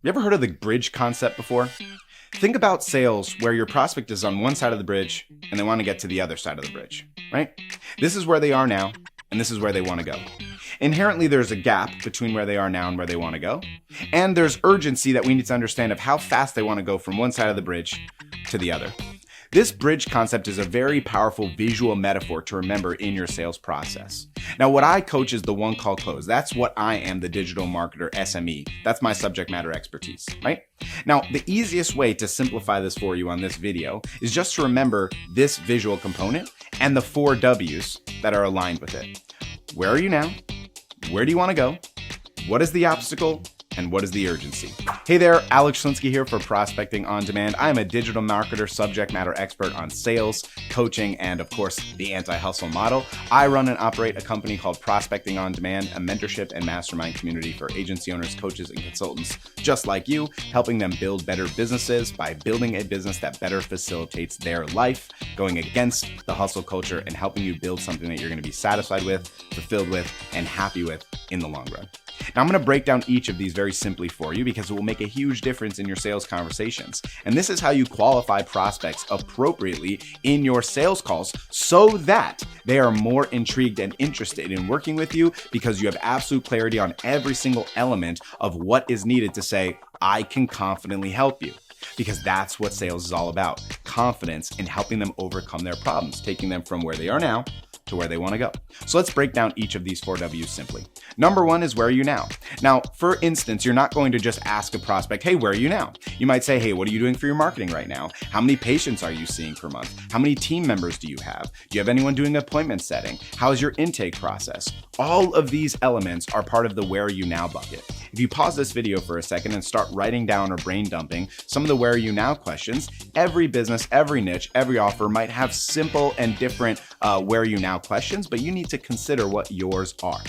You ever heard of the bridge concept before? Think about sales where your prospect is on one side of the bridge and they want to get to the other side of the bridge, right? This is where they are now, and this is where they want to go. Inherently, there's a gap between where they are now and where they want to go. And there's urgency that we need to understand of how fast they want to go from one side of the bridge to the other. This bridge concept is a very powerful visual metaphor to remember in your sales process. Now, what I coach is the one call close. That's what I am, the digital marketer SME. That's my subject matter expertise, right? Now, the easiest way to simplify this for you on this video is just to remember this visual component and the 4 W's that are aligned with it. Where are you now? Where do you want to go? What is the obstacle? And what is the urgency? Hey there, Alex Schlinsky here for Prospecting on Demand. I am a digital marketer, subject matter expert on sales, coaching, and of course, the anti-hustle model. I run and operate a company called Prospecting on Demand, a mentorship and mastermind community for agency owners, coaches, and consultants just like you, helping them build better businesses by building a business that better facilitates their life, going against the hustle culture, and helping you build something that you're going to be satisfied with, fulfilled with, and happy with in the long run. Now, I'm going to break down each of these very simply for you because it will make a huge difference in your sales conversations. And this is how you qualify prospects appropriately in your sales calls so that they are more intrigued and interested in working with you because you have absolute clarity on every single element of what is needed to say, I can confidently help you. Because that's what sales is all about. Confidence in helping them overcome their problems, taking them from where they are now to where they want to go. So let's break down each of these 4 W's simply. Number 1 is where are you now? Now, for instance, you're not going to just ask a prospect, hey, where are you now? You might say, hey, what are you doing for your marketing right now? How many patients are you seeing per month? How many team members do you have? Do you have anyone doing appointment setting? How is your intake process? All of these elements are part of the where are you now bucket. If you pause this video for a second and start writing down or brain dumping some of the where are you now questions, every business, every niche, every offer might have simple and different where are you now questions, but you need to consider what yours are.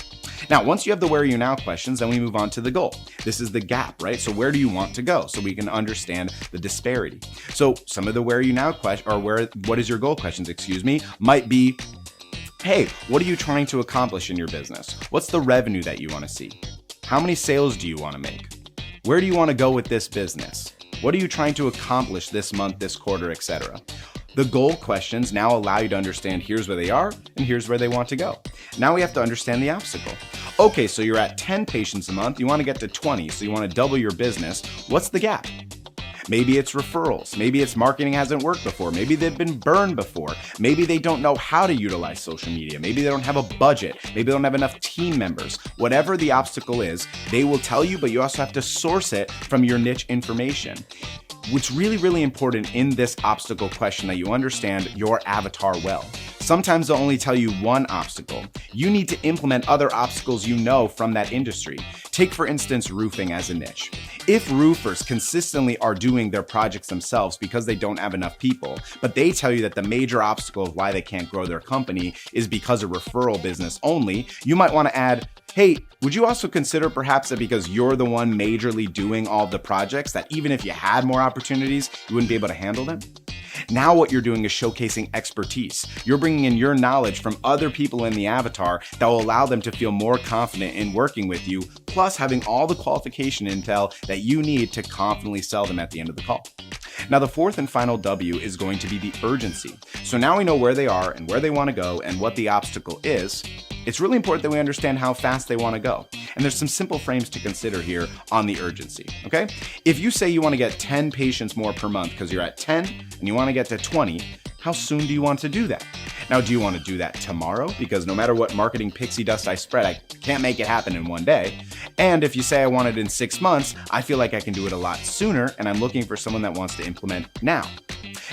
Now, once you have the where are you now questions, then we move on to the goal. This is the gap, right? So where do you want to go? So we can understand the disparity. So some of the where are you now questions, or what is your goal questions, might be, hey, what are you trying to accomplish in your business? What's the revenue that you want to see? How many sales do you want to make? Where do you want to go with this business? What are you trying to accomplish this month, this quarter, etc.? The goal questions now allow you to understand here's where they are and here's where they want to go. Now we have to understand the obstacle. Okay, so you're at 10 patients a month, you want to get to 20, so you want to double your business. What's the gap? Maybe it's referrals. Maybe it's marketing hasn't worked before. Maybe they've been burned before. Maybe they don't know how to utilize social media. Maybe they don't have a budget. Maybe they don't have enough team members. Whatever the obstacle is, they will tell you, but you also have to source it from your niche information. What's really, really important in this obstacle question that you understand your avatar well. Sometimes they'll only tell you one obstacle. You need to implement other obstacles you know from that industry. Take, for instance, roofing as a niche. If roofers consistently are doing their projects themselves because they don't have enough people, but they tell you that the major obstacle of why they can't grow their company is because of referral business only, you might want to add, hey, would you also consider perhaps that because you're the one majorly doing all the projects, that even if you had more opportunities, you wouldn't be able to handle them? Now what you're doing is showcasing expertise. You're bringing in your knowledge from other people in the avatar that will allow them to feel more confident in working with you, plus having all the qualification intel that you need to confidently sell them at the end of the call. Now, the 4th and final W is going to be the urgency. So now we know where they are and where they want to go and what the obstacle is. It's really important that we understand how fast they want to go. And there's some simple frames to consider here on the urgency, okay? If you say you want to get 10 patients more per month because you're at 10 and you want to get to 20, how soon do you want to do that? Now, do you want to do that tomorrow? Because no matter what marketing pixie dust I spread, I can't make it happen in one day. And if you say I want it in 6 months, I feel like I can do it a lot sooner, and I'm looking for someone that wants to implement now.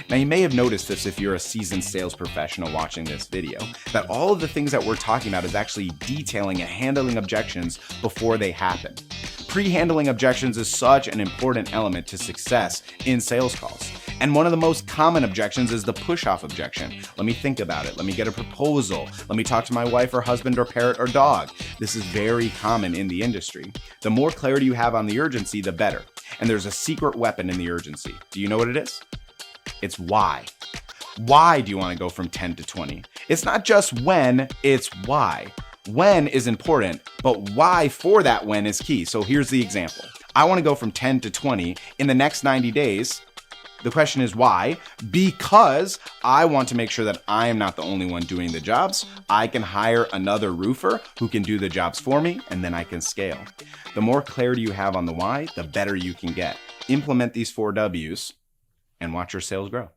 Now, you may have noticed this if you're a seasoned sales professional watching this video, that all of the things that we're talking about is actually detailing and handling objections before they happen. Pre-handling objections is such an important element to success in sales calls. And one of the most common objections is the push-off objection. Let me think about it. Let me get a proposal. Let me talk to my wife or husband or parrot or dog. This is very common in the industry. The more clarity you have on the urgency, the better. And there's a secret weapon in the urgency. Do you know what it is? It's why. Why do you want to go from 10 to 20? It's not just when, it's why. When is important, but why for that when is key. So here's the example. I want to go from 10 to 20 in the next 90 days. The question is why? Because I want to make sure that I am not the only one doing the jobs. I can hire another roofer who can do the jobs for me, and then I can scale. The more clarity you have on the why, the better you can get. Implement these 4 W's and watch your sales grow.